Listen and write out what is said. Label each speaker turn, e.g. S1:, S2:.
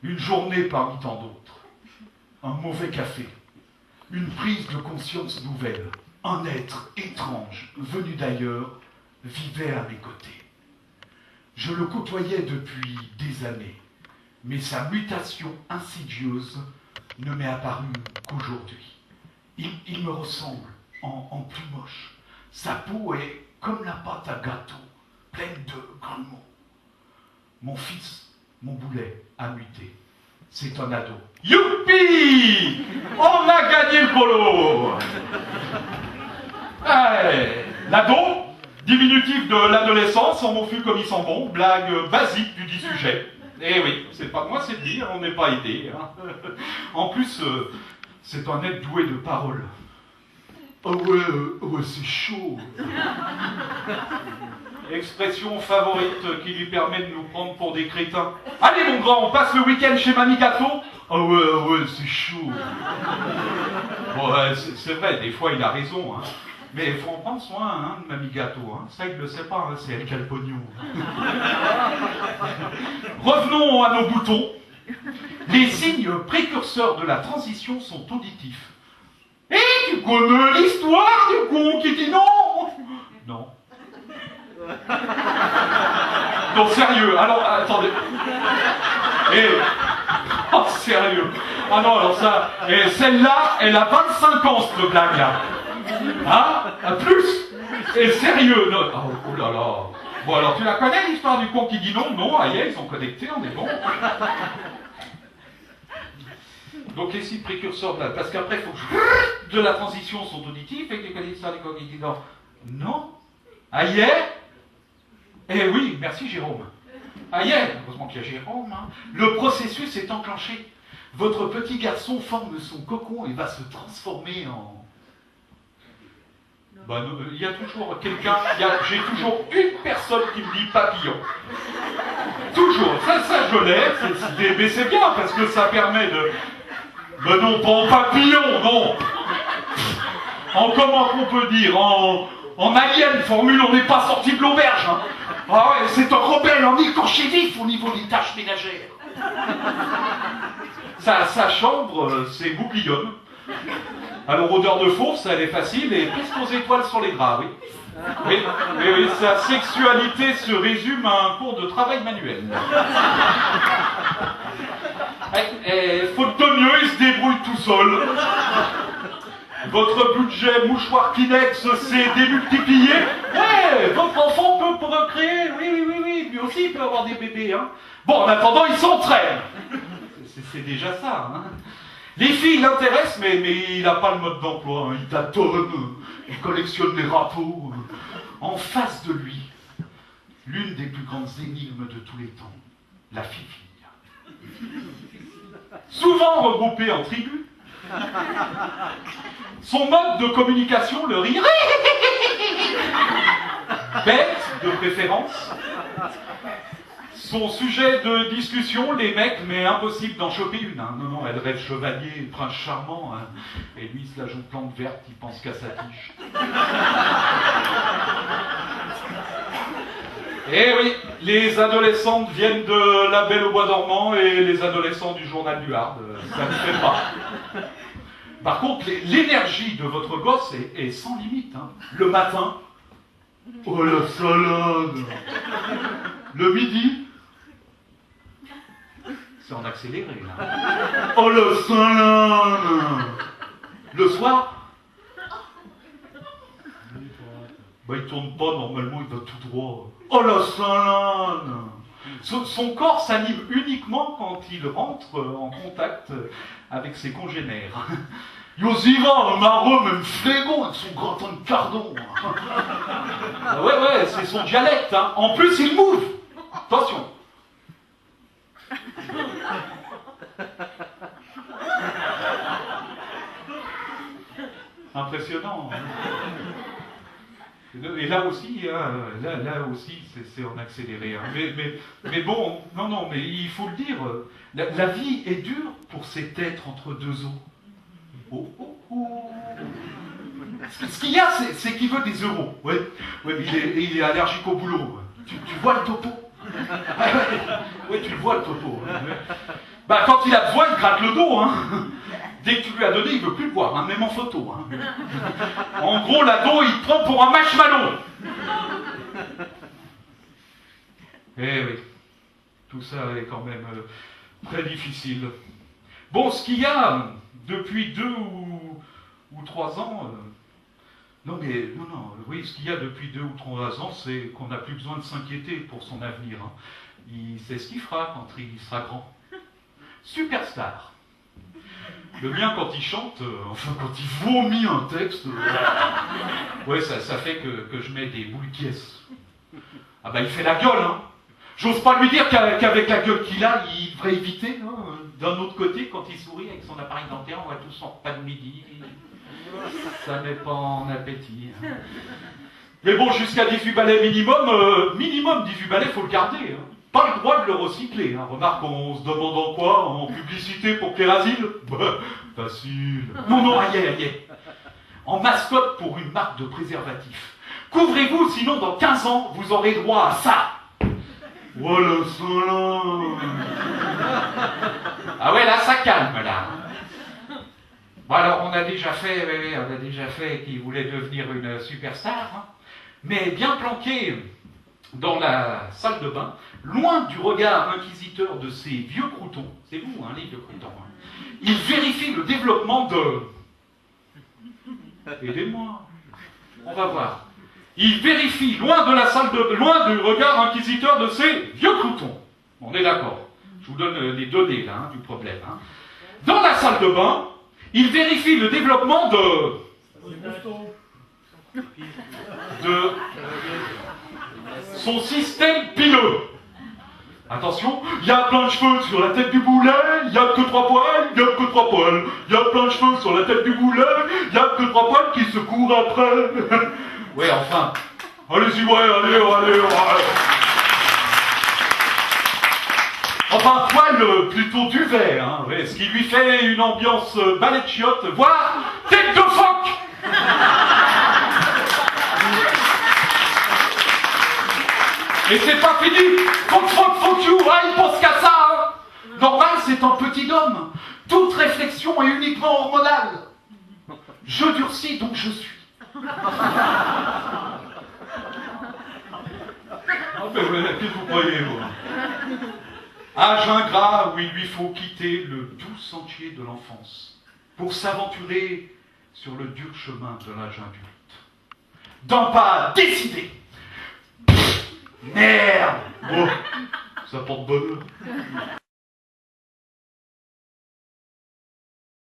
S1: Une journée parmi tant d'autres. Un mauvais café. Une prise de conscience nouvelle. Un être étrange, venu d'ailleurs, vivait à mes côtés. Je le côtoyais depuis des années, mais sa mutation insidieuse ne m'est apparue qu'aujourd'hui. Il me ressemble en plus moche. Sa peau est comme la pâte à gâteau, pleine de grumeaux. Mon fils, mon boulet, a muté. C'est un ado.
S2: Youpi! On a gagné le polo! L'ado, diminutif de l'adolescence, en mon fut comme il sent bon, blague basique du dit sujet. Eh oui, c'est pas moi, c'est de dire, on n'est pas aidé. Hein. En plus, c'est un être doué de parole.
S1: Ah ouais, c'est chaud.
S2: Expression favorite qui lui permet de nous prendre pour des crétins. Allez mon grand, on passe le week-end chez Mamie Gâteau.
S1: Ah ouais, c'est chaud.
S2: Bon, c'est vrai, des fois il a raison. Hein. Mais il faut en prendre soin, hein, de Mamie Gâteau. Hein. Ça, il ne le sait pas, hein, c'est elle qui a le pognon. Revenons à nos boutons. Les signes précurseurs de la transition sont auditifs. Et tu connais l'histoire du con qui dit non? Non. Non, sérieux, alors, attendez. Oh, sérieux. Ah non, alors ça, et celle-là, elle a 25 ans, cette blague-là. Hein? Plus? Et sérieux, non. Oh là là. Bon, alors, tu la connais, l'histoire du con qui dit non? Non, aïe, ils sont connectés, on est bon. Donc, les signes précurseurs, parce qu'après, il faut que de la transition sont auditifs, et que tu connais l'histoire du con qui dit non. Non. Aïe. Eh oui, merci Jérôme. Aïe, heureusement qu'il y a Jérôme. Hein. Le processus est enclenché. Votre petit garçon forme son cocon et va se transformer en... Ben, il y a toujours quelqu'un, j'ai toujours une personne qui me dit papillon. Toujours, ça je l'ai, mais c'est bien parce que ça permet de... Ben non, pas en papillon, non. En comment qu'on peut dire, en alien formule, on n'est pas sorti de l'auberge. Hein. Ah ouais, c'est un rebelle en écorché vif au niveau des tâches ménagères. Sa chambre, c'est bouglione. Alors, odeur de fourche, elle est facile, et piste aux étoiles sur les draps, oui. Oui, sa sexualité se résume à un cours de travail manuel. Faute de mieux, il se débrouille tout seul. Votre budget mouchoir Kleenex s'est démultiplié. Ouais, votre enfant peut procréer. Oui, lui aussi il peut avoir des bébés. Hein. Bon, en attendant, il s'entraîne. C'est déjà ça. Hein. Les filles l'intéressent, mais il n'a pas le mode d'emploi. Hein. Il tâtonne, il collectionne les râteaux. En face de lui, l'une des plus grandes énigmes de tous les temps, la fifille. Souvent regroupée en tribus, son mode de communication, le rire, bête de préférence. Son sujet de discussion, les mecs, mais impossible d'en choper une. Hein. Non, elle rêve chevalier, prince charmant. Hein. Et lui, il se la joue plante verte, il pense qu'à sa tige. Eh oui, les adolescentes viennent de La Belle au Bois dormant et les adolescents du Journal du Hard. Ça ne fait pas. Par contre, l'énergie de votre gosse est sans limite. Hein. Le matin, oh la salade. Le midi, c'est en accéléré. Là. Oh la salade. Le soir, bah, il tourne pas, normalement il va tout droit. Oh la salade. Son corps s'anime uniquement quand il rentre en contact avec ses congénères. Yosiva, le marron, même flégon, avec son gratin de cardon. Ouais, c'est son dialecte. Hein. En plus, il move. Attention. Impressionnant. Hein. Et là aussi, là aussi, c'est en accéléré. Hein. Mais bon, non, mais il faut le dire, la vie est dure pour cet être entre deux eaux. Oh. Ce qu'il y a, c'est qu'il veut des euros. Ouais, mais il est allergique au boulot. Tu vois le topo? Oui, tu le vois le topo. Bah, quand il a besoin, il gratte le dos, hein. Dès que tu lui as donné, il veut plus le voir, hein, même en photo. Hein. En gros, l'ado, il te prend pour un marshmallow. Eh oui, tout ça est quand même très difficile. Bon, ce qu'il y a depuis 2 ou 3 ans... Non, oui, ce qu'il y a depuis 2 ou 3 ans, c'est qu'on n'a plus besoin de s'inquiéter pour son avenir. Hein. Il sait ce qu'il fera quand il sera grand. Superstar. Le mien, quand il chante, quand il vomit un texte, ouais, ça fait que je mets des boules qui pièces. Ah bah, il fait la gueule, hein. J'ose pas lui dire qu'avec la gueule qu'il a, il devrait éviter. Hein. D'un autre côté, quand il sourit avec son appareil dentaire, on voit tous son pas de midi. Ça met pas en appétit. Hein. Mais bon, jusqu'à 18 balais minimum 18 balais, faut le garder. Hein. Pas le droit de le recycler. Hein. Remarque, on se demande en quoi? En publicité pour Clérasil? Bah, facile. Non, aïe. En mascotte pour une marque de préservatif. Couvrez-vous, sinon dans 15 ans, vous aurez droit à ça. Voilà ça là. Ah ouais, là, ça calme, là. Bon, alors, on a déjà fait qu'il voulait devenir une superstar, hein. Mais bien planqué dans la salle de bain, loin du regard inquisiteur de ces vieux croutons, c'est vous, hein, les vieux croutons, hein, il vérifie le développement de... Aidez-moi, on va voir. Il vérifie, loin du regard inquisiteur de ces vieux croutons. On est d'accord. Je vous donne les données, là, hein, du problème. Hein. Dans la salle de bain, il vérifie le développement de son système pileux. Attention, il y a plein de cheveux sur la tête du boulet, il n'y a que 3 poils, il n'y a que 3 poils. Il y a plein de cheveux sur la tête du boulet, il n'y a que 3 poils qui se courent après. Ouais, enfin. Allez-y, ouais, allez. Enfin, poil plutôt duvet, hein, ouais, ce qui lui fait une ambiance balai de chiottes, voire tête de phoque. Et c'est pas fini. Fuck you, hein, il pense qu'à ça. Hein. Normal, c'est un petit homme. Toute réflexion est uniquement hormonale. Je durcis, donc je suis. Ah, mais qu'est-ce que vous croyez, vous? Âge ingrat où il lui faut quitter le doux sentier de l'enfance pour s'aventurer sur le dur chemin de l'âge adulte. D'un pas décidé. Merde! Bon, ça porte bonheur.